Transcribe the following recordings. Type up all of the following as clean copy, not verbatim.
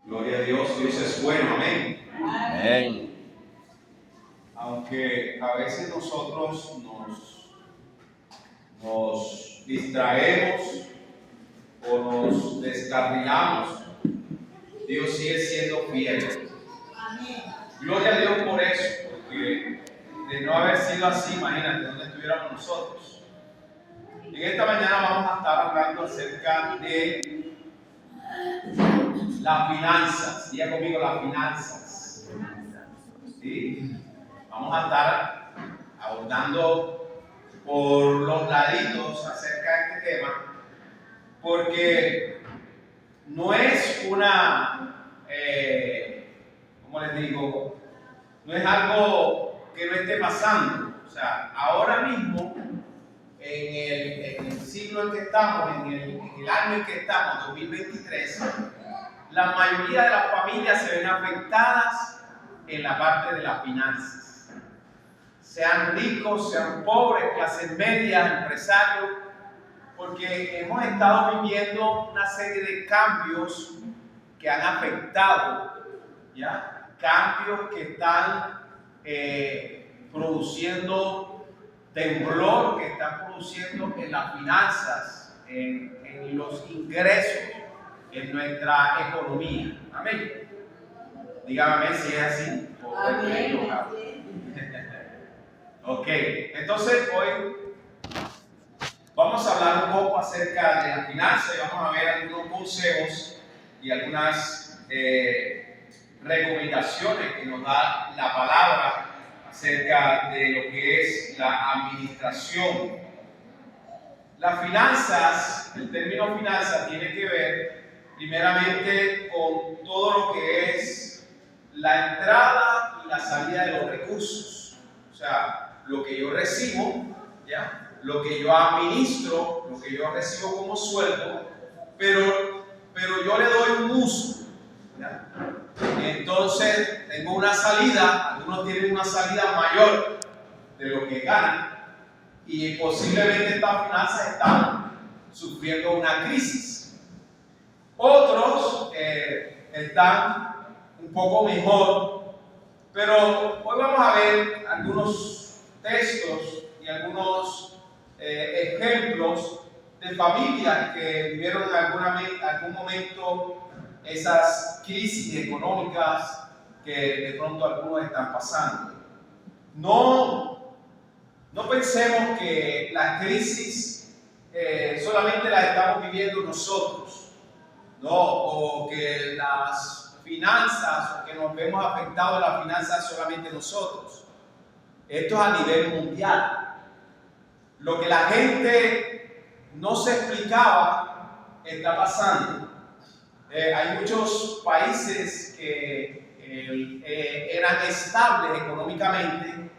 Gloria a Dios, Dios es bueno, amén. Amén. Aunque a veces nosotros nos distraemos o nos descarrilamos, Dios sigue siendo fiel. Gloria a Dios por eso, porque de no haber sido así, imagínate dónde estuviéramos nosotros. En esta mañana vamos a estar hablando acerca de las finanzas. Diga conmigo las finanzas. ¿Sí? Vamos a estar abordando por los laditos acerca de este tema, porque no es ¿cómo les digo? No es algo que no esté pasando. O sea, ahora mismo, en el siglo en que estamos, en el año en que estamos, 2023, la mayoría de las familias se ven afectadas en la parte de las finanzas. Sean ricos, sean pobres, clases medias, empresarios, porque hemos estado viviendo una serie de cambios que han afectado, ¿ya? Cambios que están produciendo temblor, que están produciendo en las finanzas, en los ingresos, en nuestra economía. Amén. Dígame si es así. Amén. Ok, entonces hoy vamos a hablar un poco acerca de la finanza y vamos a ver algunos consejos y algunas recomendaciones que nos da la palabra acerca de lo que es la administración. Las finanzas, el término finanzas tiene que ver primeramente con todo lo que es la entrada y la salida de los recursos. O sea, lo que yo recibo, ¿ya? Lo que yo administro, lo que yo recibo como sueldo, pero yo le doy un uso, ¿ya? Entonces tengo una salida, algunos tienen una salida mayor de lo que ganan y posiblemente estas finanzas están sufriendo una crisis. Otros están un poco mejor, pero hoy vamos a ver algunos textos y algunos ejemplos de familias que vivieron en algún momento esas crisis económicas que de pronto algunos están pasando. No pensemos que la crisis solamente la estamos viviendo nosotros, ¿no? O que las finanzas, o que nos vemos afectados en las finanzas solamente nosotros. Esto es a nivel mundial. Lo que la gente no se explicaba está pasando. Hay muchos países que eran estables económicamente,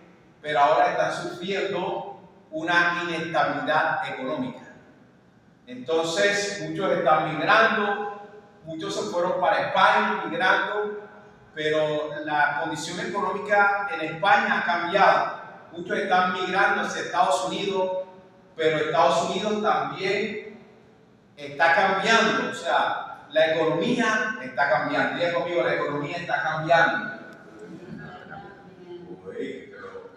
pero ahora están sufriendo una inestabilidad económica. Entonces, muchos están migrando, muchos se fueron para España migrando, pero la condición económica en España ha cambiado. Muchos están migrando hacia Estados Unidos, pero Estados Unidos también está cambiando. O sea, la economía está cambiando. Diga conmigo, la economía está cambiando. Uy, pero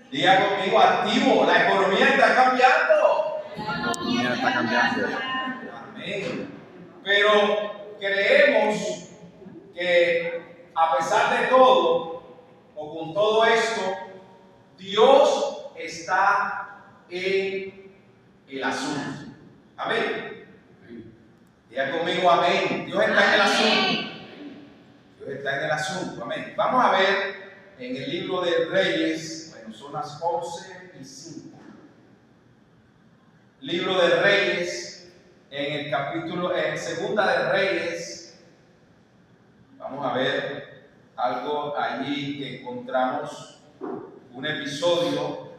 diga conmigo, activo, la economía está cambiando. La economía está cambiando. Amén. Pero creemos que a pesar de todo, o con todo esto, Dios está en el asunto. Amén. Diga conmigo, amén. Dios está en el asunto. Dios está en el asunto. Amén. Vamos a ver en el libro de Reyes, bueno, son las 11:05. Libro de Reyes, en el capítulo, Segunda de Reyes, vamos a ver algo allí que encontramos, un episodio.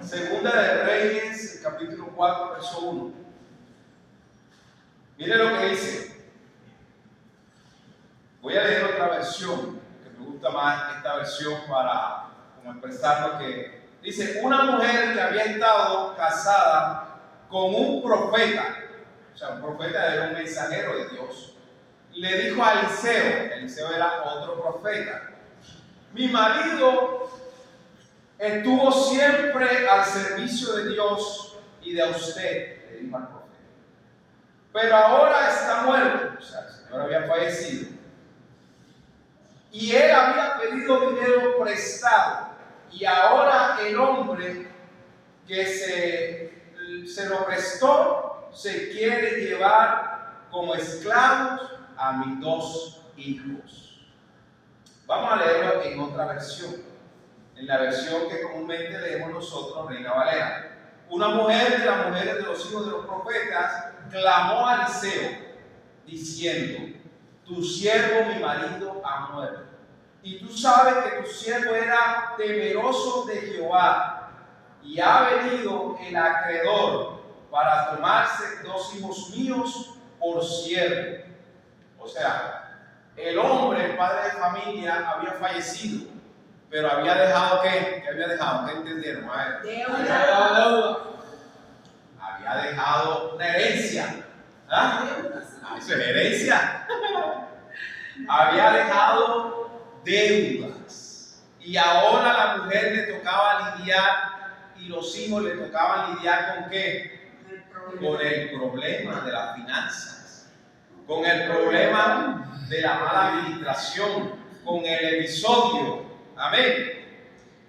Segunda de Reyes, el capítulo 4, verso 1. Mire lo que dice. Voy a leer otra versión, que me gusta más esta versión para como expresar lo que Dice, una mujer que había estado casada con un profeta, o sea, un profeta era un mensajero de Dios, le dijo a Eliseo, Eliseo era otro profeta, mi marido estuvo siempre al servicio de Dios y de usted, le dijo al profeta, pero ahora está muerto, o sea, el Señor había fallecido, y él había pedido dinero prestado, y ahora el hombre que se lo prestó se quiere llevar como esclavos a mis dos hijos. Vamos a leerlo en otra versión, en la versión que comúnmente leemos nosotros, Reina Valera. Una mujer de las mujeres de los hijos de los profetas clamó a Eliseo diciendo, tu siervo mi marido ha muerto, y tú sabes que tu siervo era temeroso de Jehová, y ha venido el acreedor para tomarse dos hijos míos por siervo. O sea, el hombre, el padre de familia, había fallecido, pero había dejado ¿qué? ¿Qué había dejado? ¿Qué entendieron? Había dejado una herencia. ¿Ah? Eso es herencia. Había dejado deudas. Y ahora la mujer le tocaba lidiar y los hijos le tocaban lidiar ¿con qué? Con el problema de las finanzas, con el problema de la mala administración, con el episodio. Amén.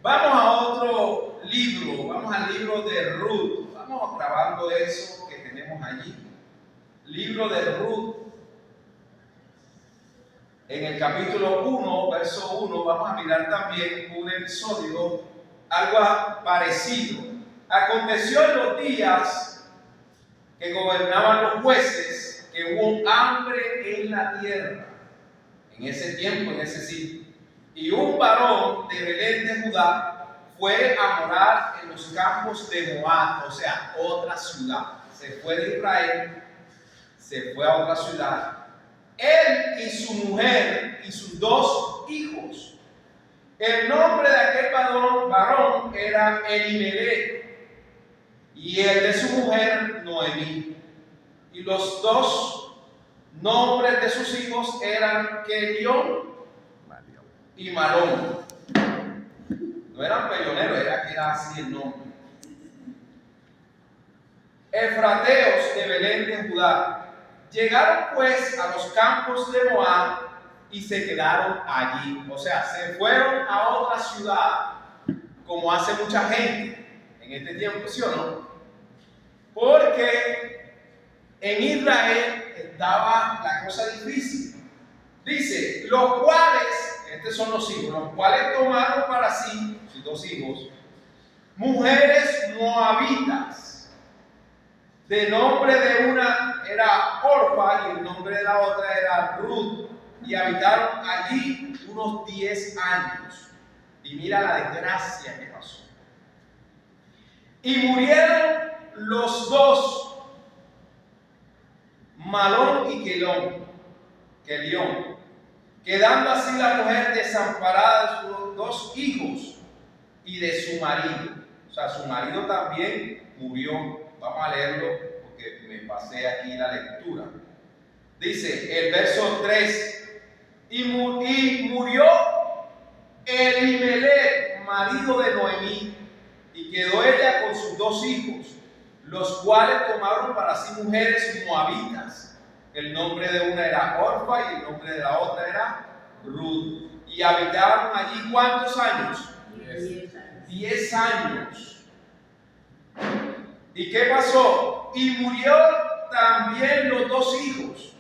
Vamos a otro libro, vamos al libro de Ruth. Vamos grabando eso que tenemos allí. Libro de Ruth. En el capítulo 1, verso 1, vamos a mirar también un episodio algo parecido. Aconteció en los días que gobernaban los jueces que hubo hambre en la tierra, en ese tiempo, en ese sitio. Y un varón de Belén de Judá fue a morar en los campos de Moab, o sea, otra ciudad. Se fue de Israel, se fue a otra ciudad. Él y su mujer y sus dos hijos. El nombre de aquel varón era Elimelech y el de su mujer Noemí. Y los dos nombres de sus hijos eran Kelión y Malón. No eran peleoneros, era así el nombre. Efrateos de Belén de Judá. Llegaron pues a los campos de Moab y se quedaron allí. O sea, se fueron a otra ciudad, como hace mucha gente en este tiempo, ¿sí o no? Porque en Israel estaba la cosa difícil. Dice, los cuales, estos son los hijos, los cuales tomaron para sí, sus dos hijos, mujeres moabitas. De nombre de una era Orfa y el nombre de la otra era Ruth. Y habitaron allí unos 10 años. Y mira la desgracia que pasó. Y murieron los dos, Malón y Kelión, quedando así la mujer desamparada de sus dos hijos y de su marido. O sea, su marido también murió. Vamos a leerlo porque me pasé aquí la lectura. Dice el verso 3. Y murió Elimelech, marido de Noemí, y quedó ella con sus dos hijos, los cuales tomaron para sí mujeres moabitas. El nombre de una era Orfa y el nombre de la otra era Ruth. Y habitaron allí ¿cuántos años? 10 años. ¿Y qué pasó? Y murió también los dos hijos,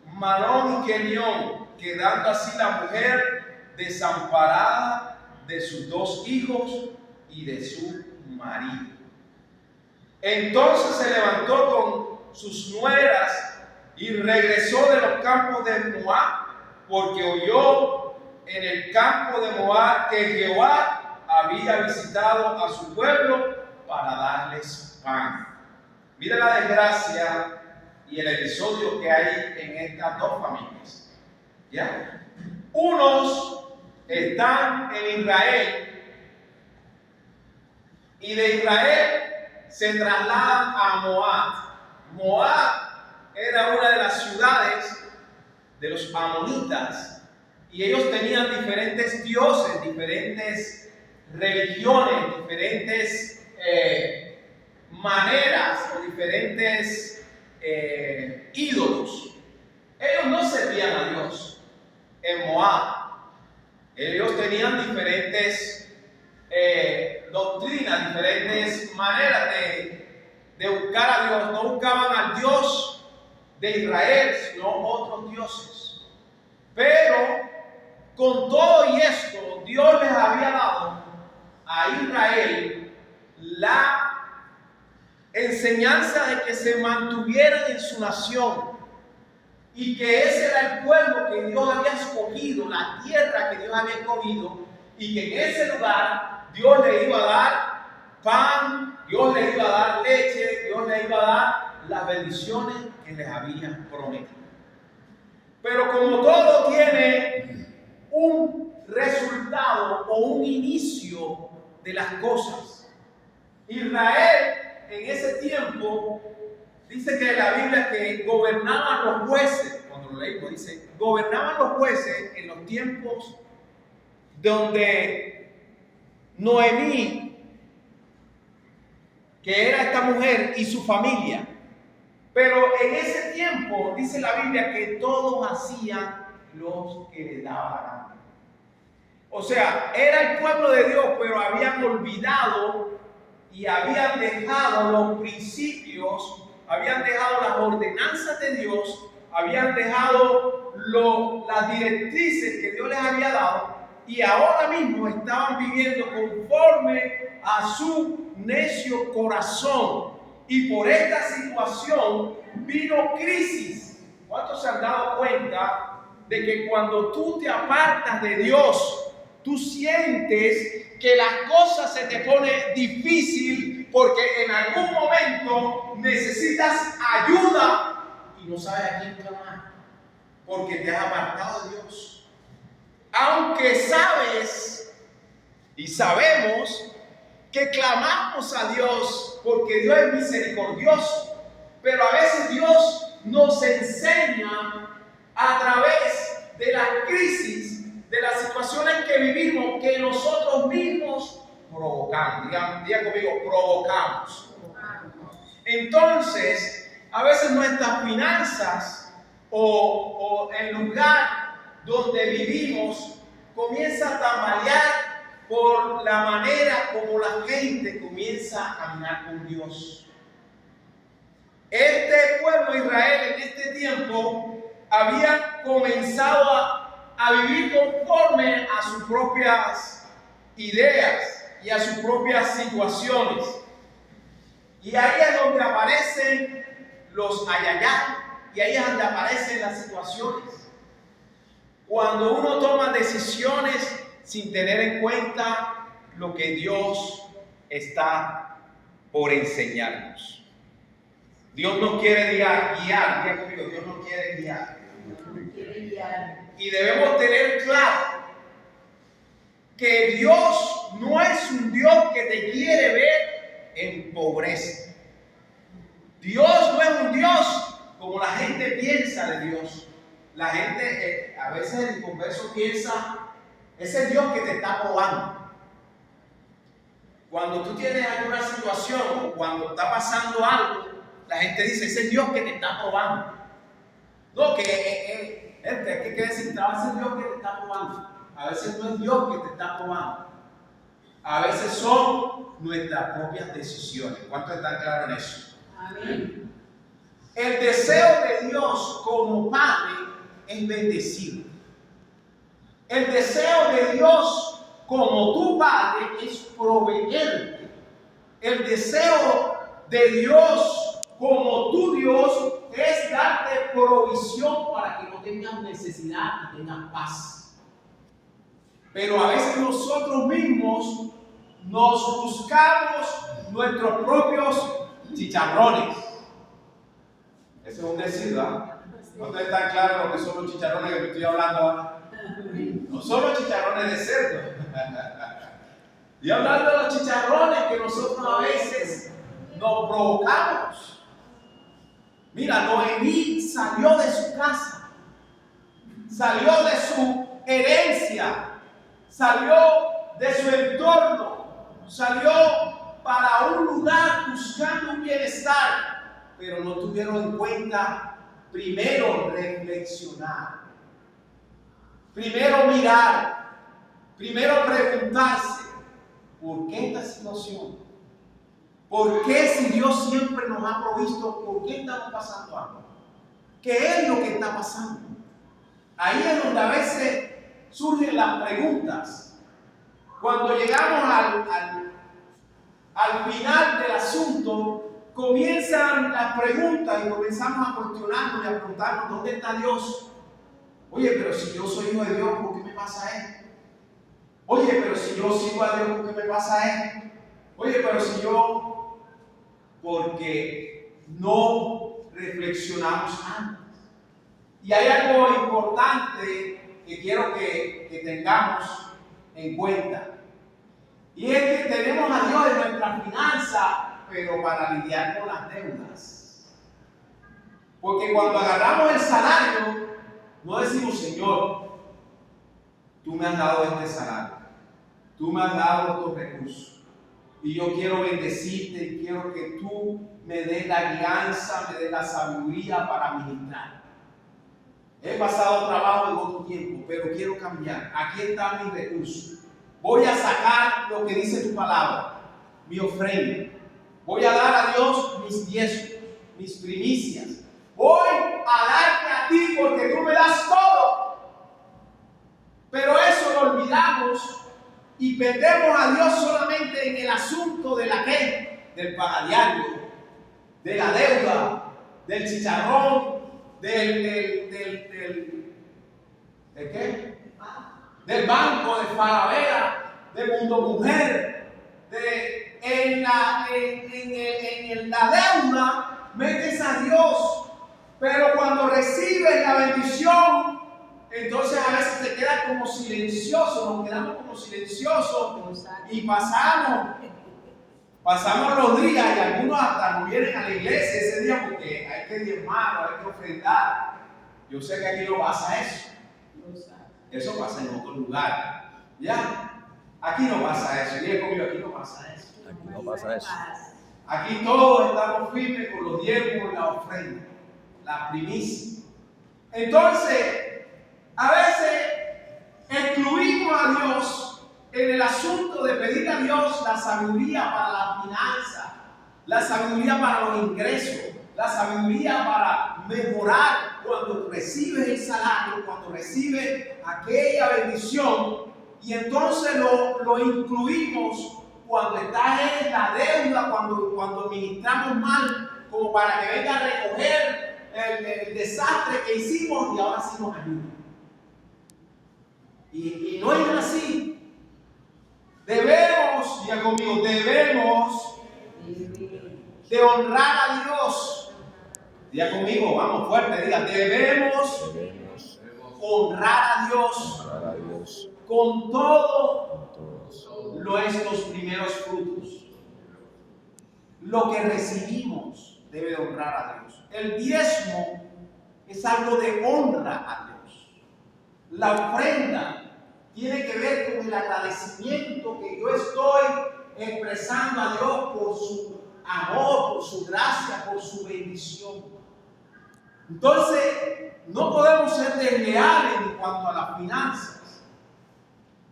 Malón y Kelión, quedando así la mujer desamparada de sus dos hijos y de su marido. Entonces se levantó con sus nueras y regresó de los campos de Moab, porque oyó en el campo de Moab que Jehová había visitado a su pueblo para darles pan. Mira la desgracia y el episodio que hay en estas dos familias. ¿Ya? Unos están en Israel y de Israel se trasladan a Moab. Moab era una de las ciudades de los amonitas y ellos tenían diferentes dioses, diferentes religiones, diferentes maneras o diferentes ídolos. Ellos no servían a Dios en Moab. Ellos tenían diferentes doctrinas, diferentes maneras de buscar a Dios. No buscaban al Dios de Israel, sino otros dioses. Pero con todo y esto, Dios les había dado a Israel la enseñanza de que se mantuvieran en su nación y que ese era el pueblo que Dios había escogido, la tierra que Dios había escogido, y que en ese lugar Dios le iba a dar pan, Dios le iba a dar leche, Dios le iba a dar las bendiciones que les había prometido. Pero como todo tiene un resultado o un inicio de las cosas, Israel en ese tiempo dice que en la Biblia que gobernaban los jueces, cuando lo leímos dice, gobernaban los jueces en los tiempos donde Noemí, que era esta mujer y su familia, pero en ese tiempo dice la Biblia que todos hacían los que les daba la gana. O sea, era el pueblo de Dios, pero habían olvidado y habían dejado los principios, habían dejado las ordenanzas de Dios, habían dejado las directrices que Dios les había dado, y ahora mismo estaban viviendo conforme a su necio corazón. Y por esta situación vino crisis. ¿Cuántos se han dado cuenta de que cuando tú te apartas de Dios, tú sientes que las cosas se te pone difícil porque en algún momento necesitas ayuda y no sabes a quién clamar porque te has apartado de Dios? Aunque sabes y sabemos que clamamos a Dios porque Dios es misericordioso, pero a veces Dios nos enseña a través de las crisis, de las situaciones que vivimos, que nosotros mismos provocamos. Digan conmigo, provocamos. Entonces, a veces nuestras finanzas o el lugar donde vivimos comienza a tambalear por la manera como la gente comienza a caminar con Dios. Este pueblo de Israel en este tiempo había comenzado a vivir conforme a sus propias ideas y a sus propias situaciones. Y ahí es donde aparecen los ayayá, y ahí es donde aparecen las situaciones. Cuando uno toma decisiones sin tener en cuenta lo que Dios está por enseñarnos. Dios nos quiere guiar, diga conmigo, Dios nos quiere guiar. Y debemos tener claro que Dios no es un Dios que te quiere ver en pobreza. Dios no es un Dios como la gente piensa de Dios. La gente a veces el inconverso piensa, es el Dios que te está probando. Cuando tú tienes alguna situación o cuando está pasando algo, la gente dice, es el Dios que te está probando. No, que decir, es el Dios que te está probando. A veces no es Dios que te está probando. A veces son nuestras propias decisiones. ¿Cuántos están claros en eso? Amén. El deseo de Dios como Padre es bendecir. El deseo de Dios como tu Padre es proveerte. El deseo de Dios como tu Dios es darte provisión para que no tengas necesidad y tengas paz. Pero a veces nosotros mismos nos buscamos nuestros propios chicharrones. Eso es un decir, ¿verdad? ¿No te está claro lo que son los chicharrones que me estoy hablando ahora? No son los chicharrones de cerdo. Y hablando de los chicharrones que nosotros a veces nos provocamos. Mira, Noemí salió de su casa, salió de su herencia, salió de su entorno, salió para un lugar buscando un bienestar, pero no tuvieron en cuenta primero reflexionar, primero mirar, primero preguntarse, ¿por qué esta situación? ¿Por qué si Dios siempre nos ha provisto, por qué estamos pasando algo? ¿Qué es lo que está pasando? Ahí es donde a veces surgen las preguntas. Cuando llegamos al final del asunto, comienzan las preguntas y comenzamos a cuestionarnos y a preguntarnos, ¿dónde está Dios? Oye, pero si yo soy hijo de Dios, ¿por qué me pasa esto? Oye, pero si yo sigo a Dios, ¿por qué me pasa esto? Oye, pero si yo... Porque no reflexionamos antes. Y hay algo importante que quiero que tengamos en cuenta. Y es que tenemos a Dios en nuestra finanza, pero para lidiar con las deudas. Porque cuando agarramos el salario, no decimos, Señor, tú me has dado este salario, tú me has dado estos recursos. Y yo quiero bendecirte y quiero que tú me des la guianza, me des la sabiduría para ministrar. He pasado trabajo en otro tiempo, pero quiero cambiar. Aquí están mis recursos. Voy a sacar lo que dice tu palabra, mi ofrenda. Voy a dar a Dios mis diezmos, mis primicias. Voy a darte a ti porque tú me das todo. Pero eso lo olvidamos. Y perdemos a Dios solamente en el asunto de la qué, del pagadiario, de la deuda, del chicharrón, ¿de qué? Del banco, de Falabella, de Mundo Mujer, en la deuda metes a Dios, pero cuando recibes la bendición, entonces a veces te queda como silencioso, nos quedamos como silenciosos y pasamos los días y algunos hasta no vienen a la iglesia ese día porque hay que diezmar, hay que ofrendar. Yo sé que aquí no pasa eso. Eso pasa en otro lugar. ¿Ya? Aquí no pasa eso. Dile conmigo, aquí no pasa eso. Aquí no pasa eso. Aquí todos estamos firmes con los diezmos, la ofrenda, la primicia. Entonces, a veces excluimos a Dios en el asunto de pedir a Dios la sabiduría para la finanza, la sabiduría para los ingresos, la sabiduría para mejorar cuando recibes el salario, cuando recibes aquella bendición, y entonces lo incluimos cuando estás en la deuda, cuando ministramos mal, como para que venga a recoger el desastre que hicimos y ahora sí nos ayuda. Y no es así. Debemos, diga conmigo, debemos de honrar a Dios. Diga conmigo, vamos fuerte, diga, debemos honrar a Dios con todos nuestros primeros frutos. Lo que recibimos debe de honrar a Dios. El diezmo es algo de honra a Dios. La ofrenda tiene que ver con el agradecimiento que yo estoy expresando a Dios por su amor, por su gracia, por su bendición. Entonces, no podemos ser desleales en cuanto a las finanzas,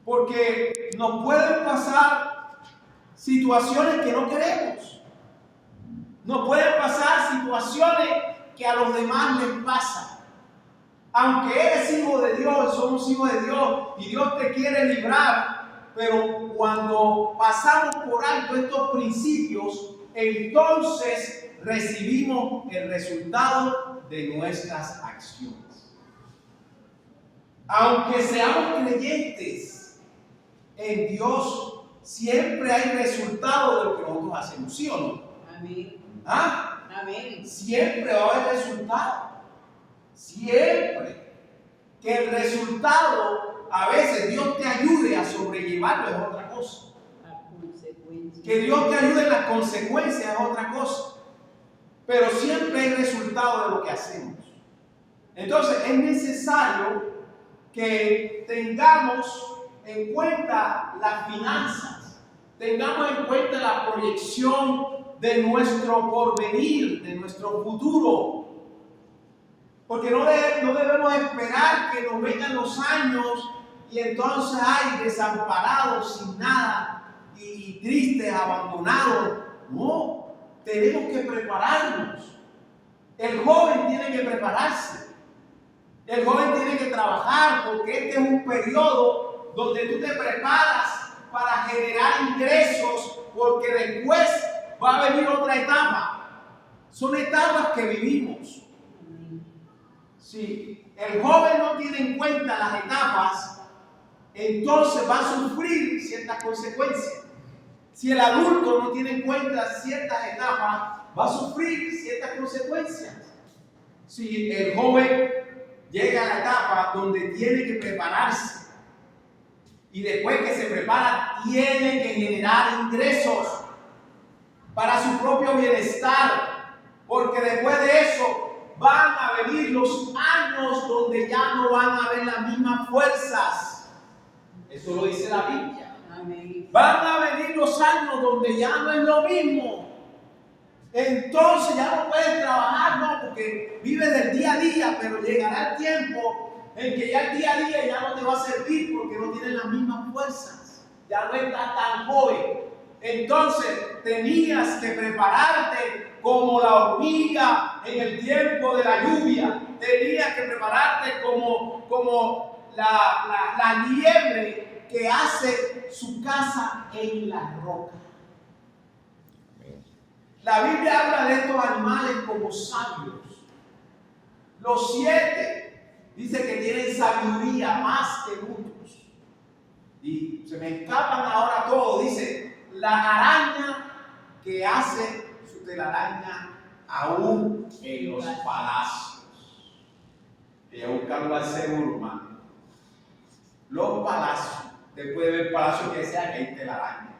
porque nos pueden pasar situaciones que no queremos. Nos pueden pasar situaciones que a los demás les pasan. Aunque eres hijo de Dios, somos hijos de Dios y Dios te quiere librar, pero cuando pasamos por alto estos principios, entonces recibimos el resultado de nuestras acciones. Aunque seamos creyentes en Dios, siempre hay resultado de lo que nosotros hacemos, ¿sí o no? Amén. ¿Ah? Amén. Siempre va a haber resultado. Siempre. Que el resultado a veces Dios te ayude a sobrellevarlo es otra cosa. Que Dios te ayude en las consecuencias es otra cosa. Pero siempre hay resultado de lo que hacemos. Entonces es necesario que tengamos en cuenta las finanzas, tengamos en cuenta la proyección de nuestro porvenir, de nuestro futuro. Porque no debemos esperar que nos vengan los años y entonces hay desamparados, sin nada, y tristes, abandonados. No, tenemos que prepararnos. El joven tiene que prepararse. El joven tiene que trabajar porque este es un periodo donde tú te preparas para generar ingresos, porque después va a venir otra etapa. Son etapas que vivimos. Si el joven no tiene en cuenta las etapas, entonces va a sufrir ciertas consecuencias. Si el adulto no tiene en cuenta ciertas etapas, va a sufrir ciertas consecuencias. Si el joven llega a la etapa donde tiene que prepararse y después que se prepara tiene que generar ingresos para su propio bienestar, porque después de eso van a venir los años donde ya no van a haber las mismas fuerzas. Eso lo dice la Biblia. Amén. Van a venir los años donde ya no es lo mismo. Entonces ya no puedes trabajar, no, porque vives del día a día, pero llegará el tiempo en que ya el día a día ya no te va a servir porque no tienes las mismas fuerzas. Ya no estás tan joven. Entonces tenías que prepararte como la hormiga en el tiempo de la lluvia. Tenías que prepararte como la liebre que hace su casa en la roca. La Biblia habla de estos animales como sabios. Los 7 dice que tienen sabiduría más que muchos. Y se me escapan ahora todos. Dice, la araña que hace su telaraña aún en los palacios. Voy a buscarlo al seguro, hermano. Los palacios. Usted puede ver palacios que sea que hay telaraña.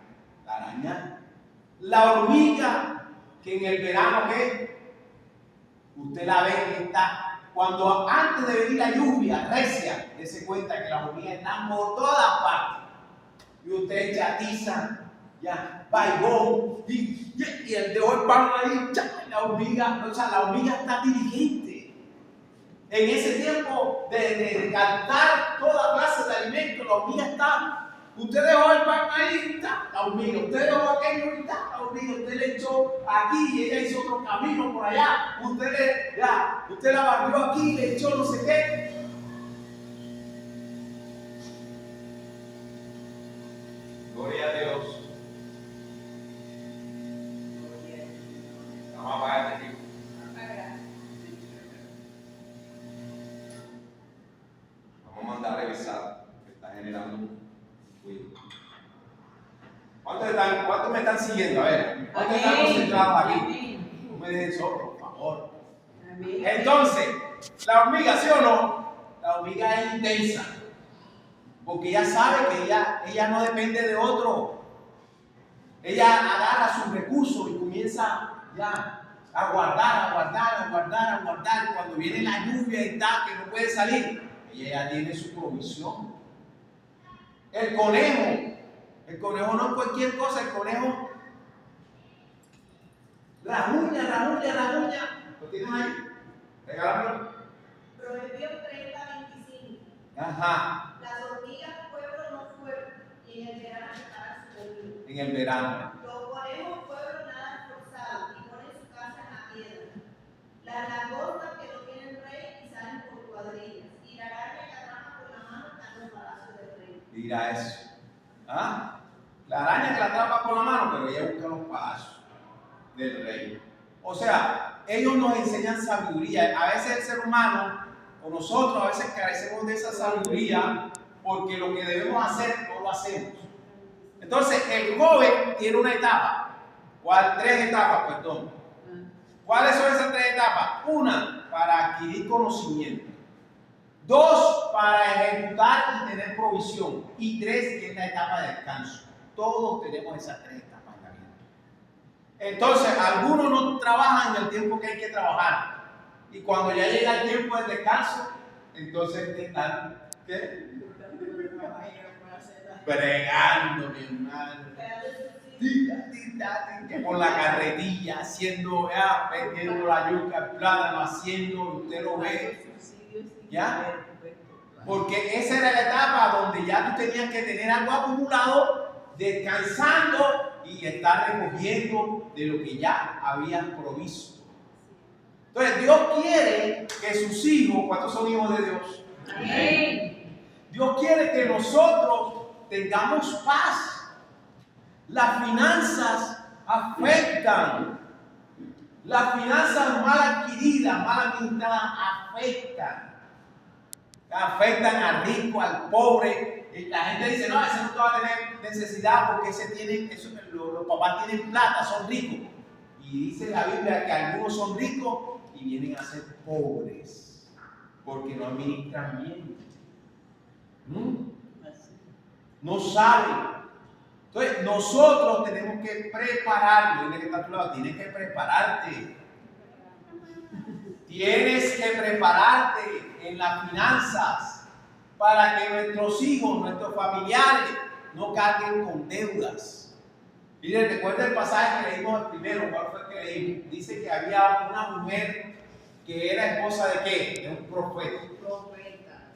La araña. La hormiga, que en el verano, ¿qué? Usted la ve que está, cuando antes de venir la lluvia recia, dése cuenta que las hormigas están por todas partes. Y usted echa tiza, ya, baigón, y el de hoy van ahí, la hormiga está diligente. En ese tiempo de cantar toda clase de alimentos, la hormiga está. Usted dejó el pan ahí, la hormiga. Usted dejó aquello, la hormiga. Usted le echó aquí y ella hizo otro camino por allá. Usted la barrió aquí y le echó no sé qué. Gloria a Dios. Vamos a apagar este equipo. Vamos a mandar a revisar que está generando. ¿Cuántos me están siguiendo? A ver, ¿cuántos están concentrados aquí? No me dejen solo, por favor. Amén. Entonces, la hormiga, ¿sí o no? La hormiga es intensa. Porque ella sabe que ella no depende de otro. Ella agarra sus recursos y comienza ya a guardar. Cuando viene la lluvia y tal, que no puede salir, ella ya tiene su provisión. El conejo no es cualquier cosa, el conejo rajuña. ¿Lo tienes ahí? Regálamelo. Proverbios 30:25. Ajá. Las hormigas pueblo no fueron, y en el verano preparan su comida. En el verano. Los conejos pueblo nada forzados y ponen su casa en la piedra. Las langostas que no tienen rey y salen por cuadrillas. Y la araña que atrapa con la mano está en los palacios del rey. Mira eso. ¿Ah? La araña que la atrapa con la mano, pero ella busca los pasos del rey. O sea, ellos nos enseñan sabiduría. A veces el ser humano, o nosotros, a veces carecemos de esa sabiduría porque lo que debemos hacer no lo hacemos. Entonces, el joven tiene una etapa. Tres etapas, perdón. ¿Cuáles son esas 3 etapas? 1, para adquirir conocimiento. 2, para ejecutar y tener provisión. Y 3, que es la etapa de descanso. Todos tenemos esas 3 etapas en la vida. Entonces, algunos no trabajan en el tiempo que hay que trabajar. Y cuando ya llega el tiempo del descanso, entonces están, ¿qué? Bregando, mi hermano. Con la carretilla, haciendo, ya, vendiendo la yuca, el plátano, haciendo, usted lo ve. ¿Ya? Porque esa era la etapa donde ya tú tenías que tener algo acumulado, descansando y estar recogiendo de lo que ya habías provisto. Entonces, Dios quiere que sus hijos, ¿cuántos son hijos de Dios? Amén. Dios quiere que nosotros tengamos paz. Las finanzas afectan. Las finanzas mal adquiridas, mal administradas, afectan al rico, al pobre. La gente dice, no, ese no va a tener necesidad porque los papás tienen plata, son ricos. Y dice la Biblia que algunos son ricos y vienen a ser pobres porque no administran bien. No saben. Entonces, nosotros tenemos que prepararnos. Dile que está a tu lado, tienes que prepararte. Tienes que prepararte en las finanzas para que nuestros hijos, nuestros familiares no carguen con deudas. Miren, recuerda el pasaje que leímos el primero. ¿Cuál fue el que leímos? Dice que había una mujer que era esposa de ¿qué? De un profeta.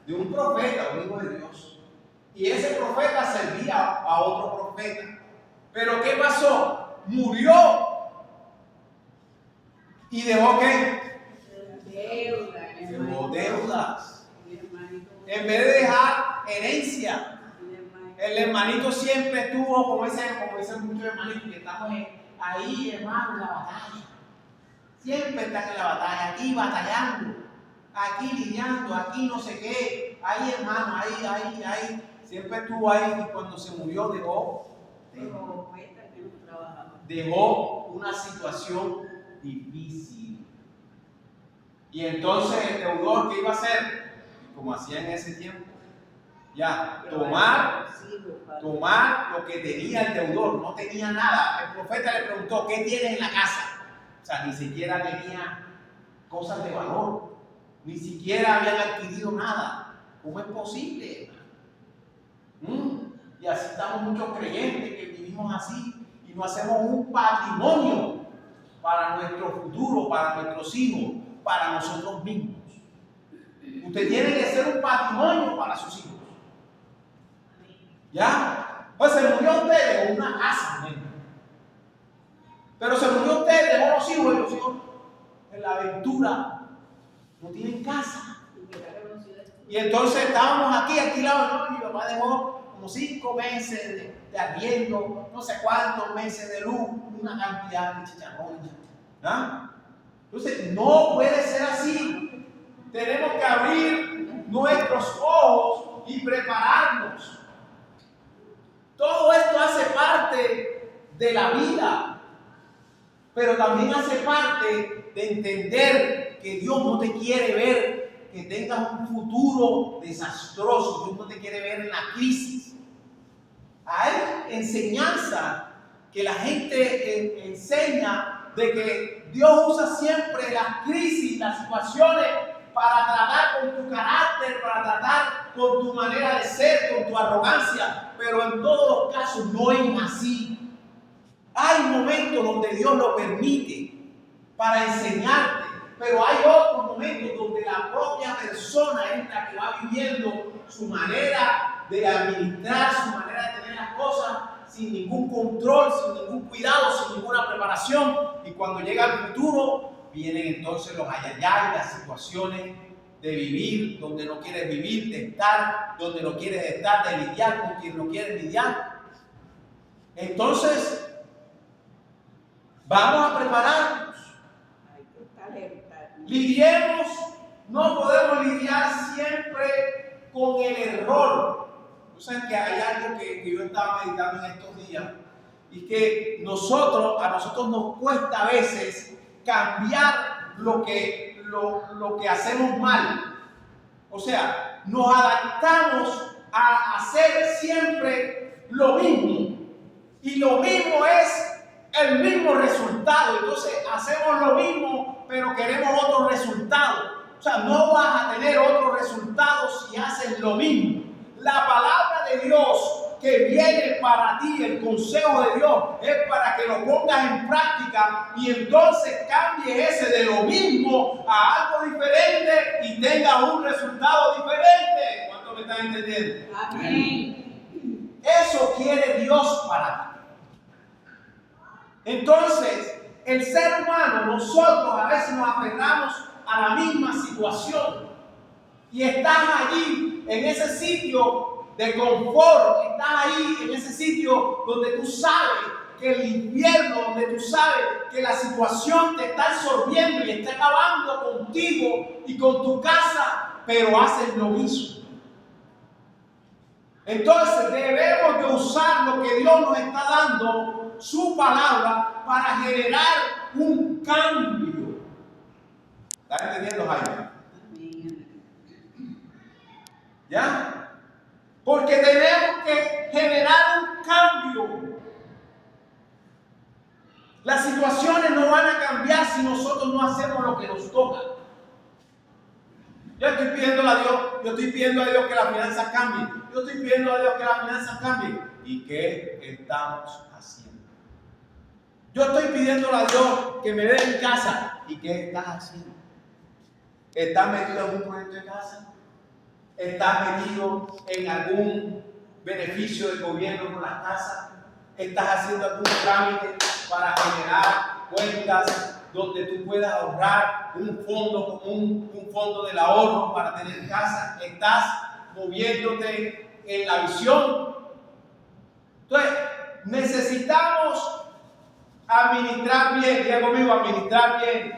De un profeta, un hijo de Dios. Y ese profeta servía a otro profeta. Pero ¿qué pasó? Murió. ¿Y dejó qué? Dejó deudas. En vez de dejar herencia, el hermanito siempre estuvo, como dicen muchos hermanitos, que estamos ahí, hermano, en la batalla. Siempre están en la batalla, aquí batallando, aquí lidiando, aquí no sé qué. Ahí, hermano, ahí. Siempre estuvo ahí y cuando se murió dejó una situación difícil. Y entonces el deudor, ¿qué iba a hacer? Como hacía en ese tiempo, ya, tomar lo que tenía el deudor. No tenía nada. El profeta le preguntó, ¿qué tienes en la casa? O sea, ni siquiera tenía cosas de valor. Ni siquiera habían adquirido nada. ¿Cómo es posible? Y así estamos muchos creyentes que vivimos así y no hacemos un patrimonio para nuestro futuro, para nuestros hijos, para nosotros mismos. Usted tiene que ser un patrimonio para sus hijos. ¿Ya? Pues se murió usted, dejó una casa, ¿no? Pero se murió usted, dejó los hijos, y los hijos en la aventura no tienen casa. Y entonces estábamos aquí alquilados, ¿no? Mi papá dejó como 5 meses de arriendo, no sé cuántos meses de luz, una cantidad de chicharrones. ¿Ah? Entonces, no puede ser así. Tenemos que abrir nuestros ojos y prepararnos. Todo esto hace parte de la vida, pero también hace parte de entender que Dios no te quiere ver que tengas un futuro desastroso. Dios no te quiere ver en la crisis. Hay enseñanza que la gente enseña de que Dios usa siempre las crisis, las situaciones para tratar con tu carácter, para tratar con tu manera de ser, con tu arrogancia, pero en todos los casos no es así. Hay momentos donde Dios lo permite para enseñarte, pero hay otros momentos donde la propia persona es la que va viviendo su manera de administrar, su manera de tener las cosas sin ningún control, sin ningún cuidado, sin ninguna preparación. Y cuando llega el futuro, vienen entonces los ayayay, las situaciones de vivir donde no quieres vivir, de estar donde no quieres estar, de lidiar con quien no quieres lidiar. Entonces, vamos a prepararnos. Lidiemos, no podemos lidiar siempre con el error. Ustedes que hay algo que yo estaba meditando en estos días, y que a nosotros nos cuesta a veces cambiar lo que hacemos mal. O sea, nos adaptamos a hacer siempre lo mismo. Y lo mismo es el mismo resultado. Entonces hacemos lo mismo, pero queremos otro resultado. O sea, no vas a tener otro resultado si haces lo mismo. La palabra de Dios que viene para ti, el consejo de Dios, es para que lo pongas en práctica y entonces cambies ese de lo mismo a algo diferente y tengas un resultado diferente. ¿Cuánto me están entendiendo? Amén. Eso quiere Dios para ti. Entonces, el ser humano, nosotros a veces nos aferramos a la misma situación y estás allí en ese sitio de confort, estás ahí en ese sitio donde tú sabes que el infierno, donde tú sabes que la situación te está absorbiendo y está acabando contigo y con tu casa, pero haces lo mismo. Entonces debemos de usar lo que Dios nos está dando, su palabra, para generar un cambio. ¿Estás entendiendo, Jaime? ¿Ya? Porque tenemos que generar un cambio. Las situaciones no van a cambiar si nosotros no hacemos lo que nos toca. Yo estoy pidiendo a Dios que las finanzas cambien. Yo estoy pidiendo a Dios que las finanzas cambien. ¿Y qué estamos haciendo? Yo estoy pidiendo a Dios que me dé mi casa. ¿Y qué estás haciendo? ¿Estás metido en un proyecto de casa? ¿Estás metido en algún beneficio del gobierno con las casas? ¿Estás haciendo algún trámite para generar cuentas donde tú puedas ahorrar un fondo común, un fondo del ahorro para tener casa? ¿Estás moviéndote en la visión? Entonces, necesitamos administrar bien. Diga conmigo, administrar bien.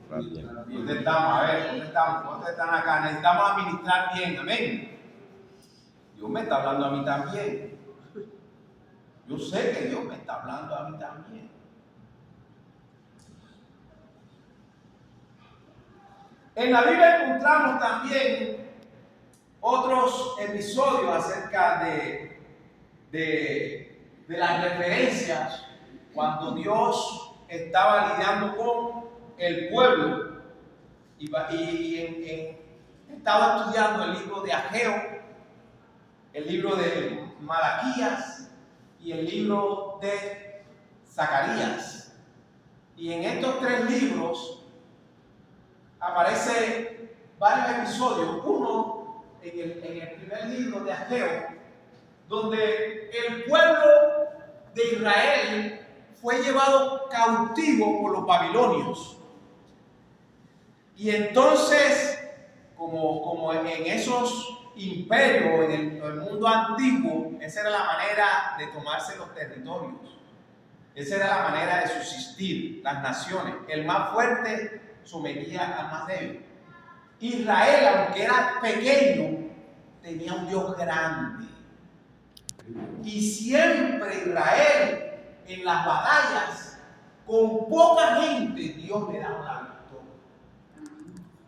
¿Dónde estamos? A ver, ¿dónde estamos? ¿Cuántos están acá? Necesitamos administrar bien, amén. Dios me está hablando a mí también. Yo sé que Dios me está hablando a mí también. En la Biblia encontramos también otros episodios acerca de las referencias cuando Dios estaba lidiando con el pueblo estaba estudiando el libro de Ageo, el libro de Malaquías y el libro de Zacarías. Y en estos tres libros aparecen varios episodios. Uno en el primer libro de Ageo, donde el pueblo de Israel fue llevado cautivo por los babilonios. Y entonces, como en esos imperios, en el mundo antiguo, esa era la manera de tomarse los territorios. Esa era la manera de subsistir, las naciones. El más fuerte sometía al más débil. Israel, aunque era pequeño, tenía un Dios grande. Y siempre Israel, en las batallas, con poca gente, Dios le daba la victoria.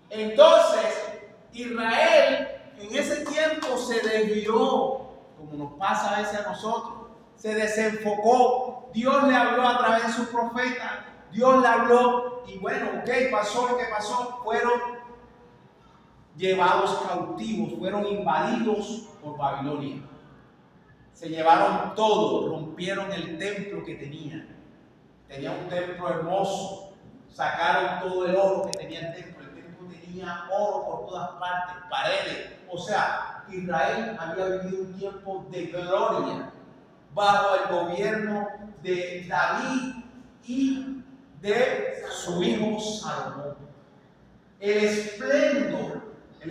Entonces, Israel en ese tiempo se desvió, como nos pasa a veces a nosotros, se desenfocó. Dios le habló a través de sus profetas, Dios le habló y bueno, pasó lo que pasó, fueron llevados cautivos, fueron invadidos por Babilonia. Se llevaron todo, rompieron el templo que tenían. Tenía un templo hermoso, sacaron todo el oro que tenía el templo. Tenía oro por todas partes, paredes. O sea, Israel había vivido un tiempo de gloria bajo el gobierno de David y de su hijo Salomón. El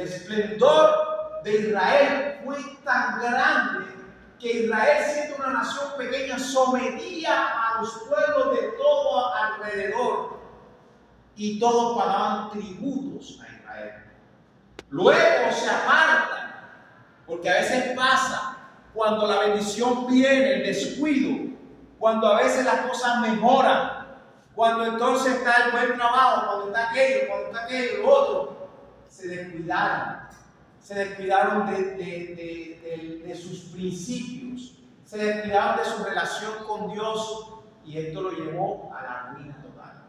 esplendor de Israel fue tan grande que Israel, siendo una nación pequeña, sometía a los pueblos de todo alrededor y todos pagaban tributos a Israel. Luego se apartan, porque a veces pasa, cuando la bendición viene, el descuido, cuando a veces las cosas mejoran, cuando entonces está el buen trabajo, cuando está aquello, lo otro, se descuidaron de sus principios, se descuidaron de su relación con Dios y esto lo llevó a la ruina total.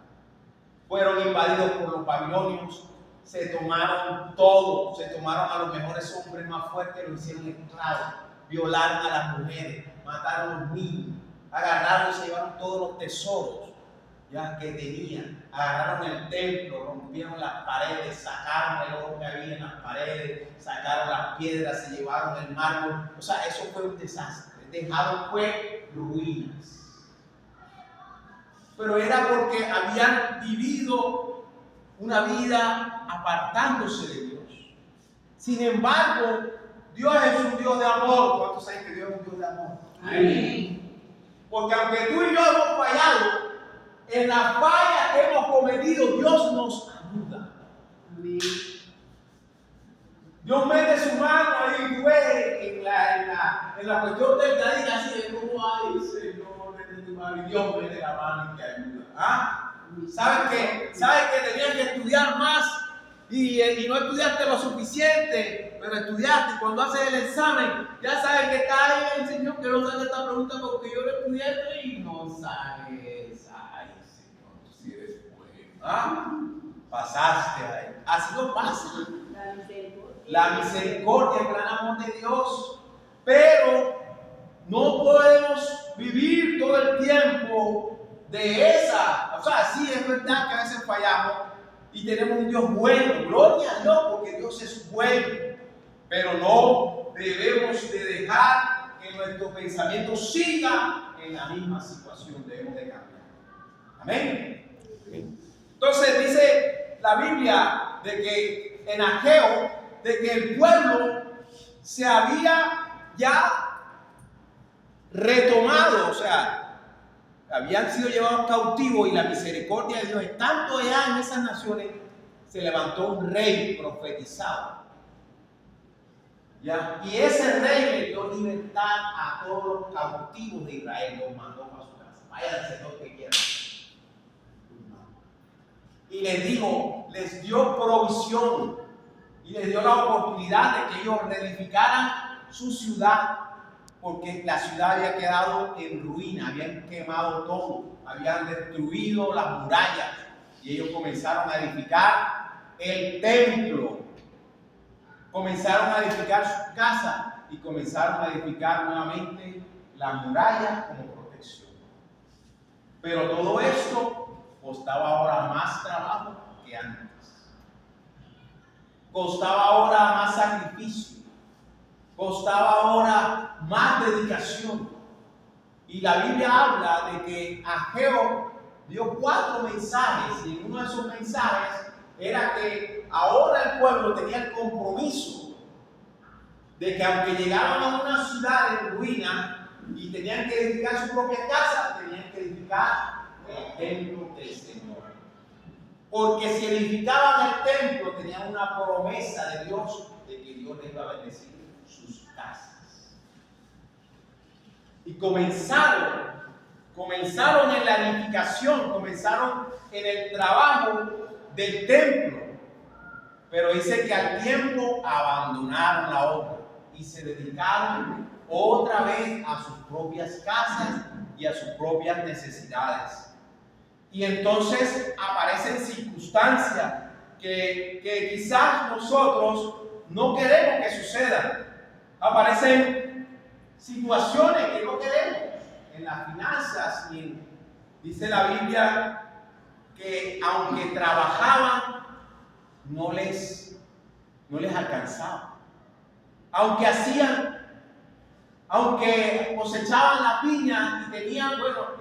Fueron invadidos por los babilonios, se tomaron todo, se tomaron a los mejores hombres más fuertes, lo hicieron esclavos, violaron a las mujeres, mataron a los niños, agarraron y se llevaron todos los tesoros ya que tenían, agarraron el templo, rompieron las paredes, sacaron el oro que había en las paredes, sacaron las piedras, se llevaron el mármol. O sea, eso fue un desastre. Dejaron fue ruinas. Pero era porque habían vivido una vida apartándose de Dios. Sin embargo, Dios es un Dios de amor. ¿Cuántos saben que Dios es un Dios de amor? Amén. Porque aunque tú y yo hemos fallado, en la falla que hemos cometido, Dios nos ayuda. Amén. Dios mete su mano ahí, tú ves, en la cuestión del dadín, así de como ay, Señor, mete tu mano, y Dios mete la mano y te ayuda. ¿Ah? ¿Sabes que tenías que estudiar más y no estudiaste lo suficiente, pero estudiaste y cuando haces el examen, ya sabes que está ahí el Señor que no sabe esta pregunta porque yo lo estudié y no sabes. Ay, Señor, tú sí eres bueno. ¿Ah? Pasaste ahí. Así no pasa. La misericordia, el gran amor de Dios. Pero no podemos vivir todo el tiempo de esa. O sea, sí es verdad que a veces fallamos y tenemos un Dios bueno. Gloria a Dios porque Dios es bueno. Pero no debemos de dejar que nuestro pensamiento siga en la misma situación. Debemos de cambiar. Amén. Entonces dice la Biblia de que en Ageo, de que el pueblo se había ya retomado, o sea, habían sido llevados cautivos y la misericordia de Dios, estando allá en esas naciones, se levantó un rey profetizado. ¿Ya? Y ese rey le dio libertad a todos los cautivos de Israel, los mandó para su casa. Váyanse los que quieran. Y les dijo, les dio provisión. Y les dio la oportunidad de que ellos reedificaran su ciudad, porque la ciudad había quedado en ruina, habían quemado todo, habían destruido las murallas, y ellos comenzaron a edificar el templo, comenzaron a edificar su casa y comenzaron a edificar nuevamente las murallas como protección. Pero todo esto costaba ahora más trabajo que antes. Costaba ahora más sacrificio, costaba ahora más dedicación. Y la Biblia habla de que Ageo dio 4 mensajes, y en uno de esos mensajes era que ahora el pueblo tenía el compromiso de que aunque llegaban a una ciudad en ruina y tenían que edificar su propia casa, tenían que edificar el templo del Señor. Porque si edificaban el templo, tenían una promesa de Dios de que Dios les iba a bendecir sus casas. Y comenzaron en la edificación, comenzaron en el trabajo del templo. Pero dice que al tiempo abandonaron la obra y se dedicaron otra vez a sus propias casas y a sus propias necesidades. Y entonces aparecen circunstancias que quizás nosotros no queremos que sucedan. Aparecen situaciones que no queremos en las finanzas. Dice la Biblia que aunque trabajaban, no les alcanzaba. Aunque cosechaban la piña y tenían,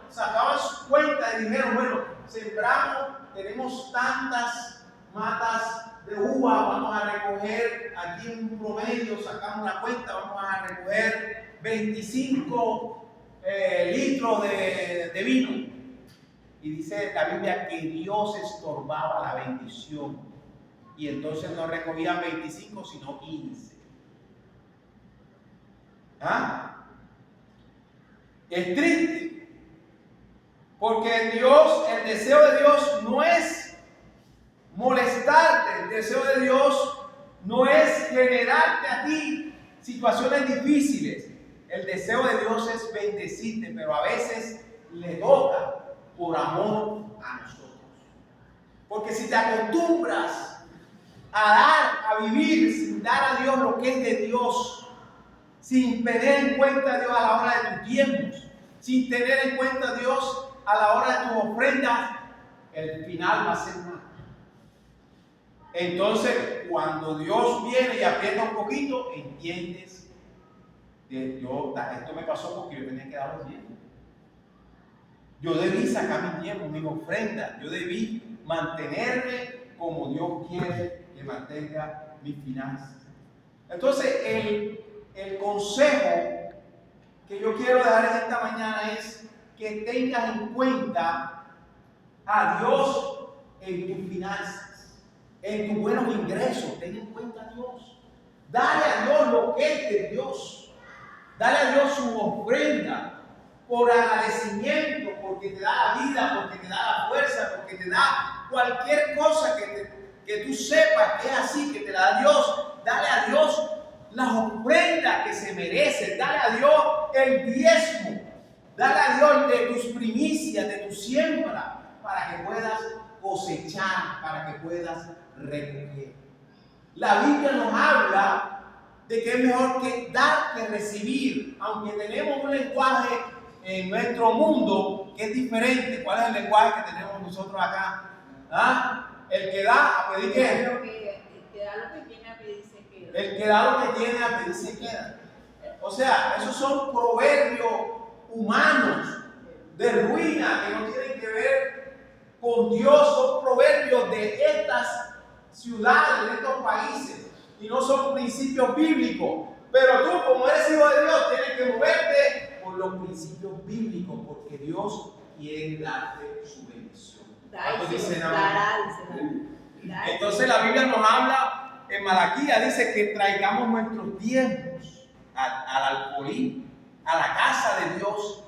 sacaban su cuenta y dijeron, sembramos, tenemos tantas matas de uva, vamos a recoger aquí en un promedio, sacamos la cuenta, vamos a recoger 25 litros de vino. Y dice la Biblia que Dios estorbaba la bendición. Y entonces no recogían 25, sino 15. ¿Ah? Es triste, porque Dios, el deseo de Dios no es molestarte, el deseo de Dios no es generarte a ti situaciones difíciles. El deseo de Dios es bendecirte, pero a veces le toca por amor a nosotros. Porque si te acostumbras a vivir sin dar a Dios lo que es de Dios, sin tener en cuenta a Dios a la hora de tus diezmos, sin tener en cuenta a Dios a la hora de tus ofrendas, el final va a ser mal. Entonces, cuando Dios viene y aprieta un poquito, entiendes que esto me pasó porque yo tenía que dar los diezmos. Yo debí sacar mis diezmos, mis ofrendas. Yo debí mantenerme como Dios quiere que mantenga mis finanzas. Entonces, el consejo que yo quiero dar en esta mañana es que tengas en cuenta a Dios en tus finanzas, en tus buenos ingresos. Ten en cuenta a Dios. Dale a Dios lo que es de Dios. Dale a Dios su ofrenda por agradecimiento, porque te da la vida, porque te da la fuerza, porque te da cualquier cosa que tú sepas que es así, que te la da Dios. Dale a Dios las ofrendas que se merecen. Dale a Dios el diezmo. Dale a Dios de tus primicias, de tu siembra, para que puedas cosechar, para que puedas recoger. La Biblia nos habla de que es mejor que dar que recibir, aunque tenemos un lenguaje en nuestro mundo que es diferente. ¿Cuál es el lenguaje que tenemos nosotros acá? ¿Ah? El que da a pedir qué. El que da lo que tiene a pedir se queda. El que da lo que tiene a pedir se queda. O sea, esos son proverbios humanos de ruina que no tienen que ver con Dios. Son proverbios de estas ciudades, de estos países, y no son principios bíblicos. Pero tú, como eres hijo de Dios, tienes que moverte por los principios bíblicos, porque Dios quiere darte su bendición. Entonces la Biblia nos habla en Malaquías, dice que traigamos nuestros diezmos al alfolí, a la casa de Dios,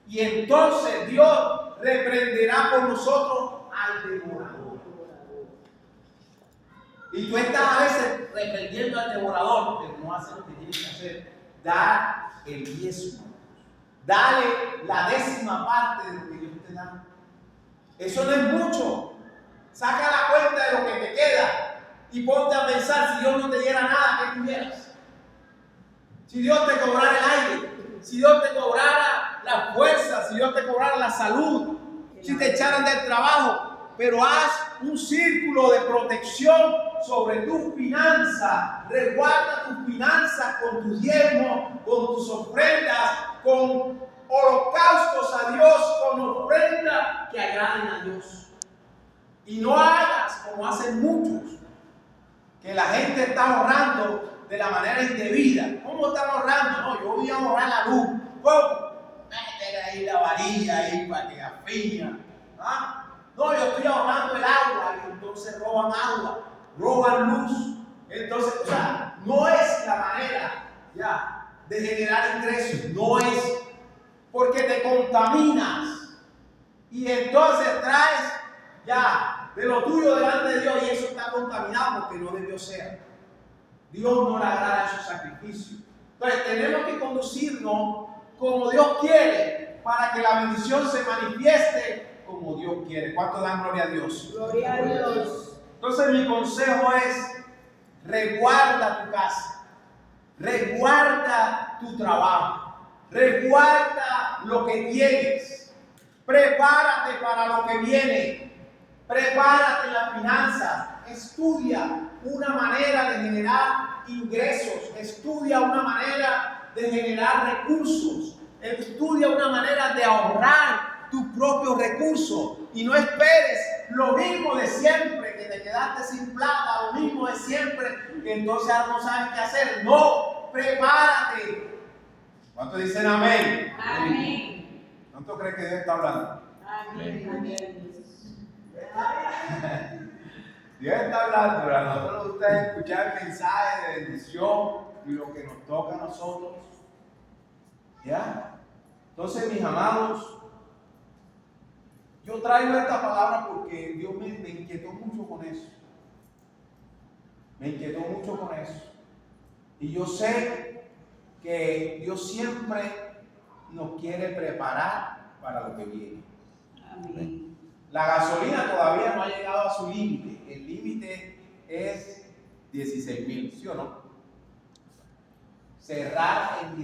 y entonces Dios reprenderá por nosotros al devorador. Y tú estás a veces reprendiendo al devorador, pero no haces lo que tienes que hacer. Dar el diezmo. Dale la 10ª parte de lo que Dios te da. Eso no es mucho. Saca la cuenta de lo que te queda y ponte a pensar, si Dios no te diera nada, ¿qué tuvieras? Si Dios te cobrara el aire, si Dios te cobrara la fuerza, si Dios te cobrara la salud, si te echaran del trabajo, pero haz un círculo de protección sobre tus finanzas. Resguarda tus finanzas con tus diezmos, con tus ofrendas, con holocaustos a Dios, con ofrendas que agraden a Dios. Y no hagas como hacen muchos, que la gente está ahorrando de la manera indebida. ¿Cómo están ahorrando? No, yo voy a ahorrar la luz. ¿Cómo? Métele ahí la varilla ahí para que afiña. ¿Ah? No, yo estoy ahorrando el agua, y entonces roban agua, roban luz. Entonces, o sea, no es la manera ya de generar ingresos, no es, porque te contaminas y entonces traes ya de lo tuyo delante de Dios y eso está contaminado porque no debió ser. Dios no le agrada esos sacrificios. Entonces tenemos que conducirnos como Dios quiere para que la bendición se manifieste como Dios quiere. ¿Cuánto dan gloria a Dios? Gloria a Dios. Entonces mi consejo es: resguarda tu casa, resguarda tu trabajo, resguarda lo que tienes, prepárate para lo que viene, prepárate en las finanzas, estudia una manera de generar ingresos, estudia una manera de generar recursos, estudia una manera de ahorrar tus propios recursos y no esperes lo mismo de siempre, que te quedaste sin plata, lo mismo de siempre, que entonces ahora no sabes qué hacer. No, prepárate. ¿Cuántos dicen amén? Amén. ¿Cuánto crees que Dios está hablando? Amén. Amén. Dios está hablando, pero a nosotros ustedes escuchar mensajes de bendición y lo que nos toca a nosotros. ¿Ya? Entonces, mis amados, yo traigo esta palabra porque Dios me inquietó mucho con eso. Me inquietó mucho con eso. Y yo sé que Dios siempre nos quiere preparar para lo que viene. Amén. La gasolina todavía no ha llegado a su límite. El límite es 16,000, ¿sí o no? Cerrar en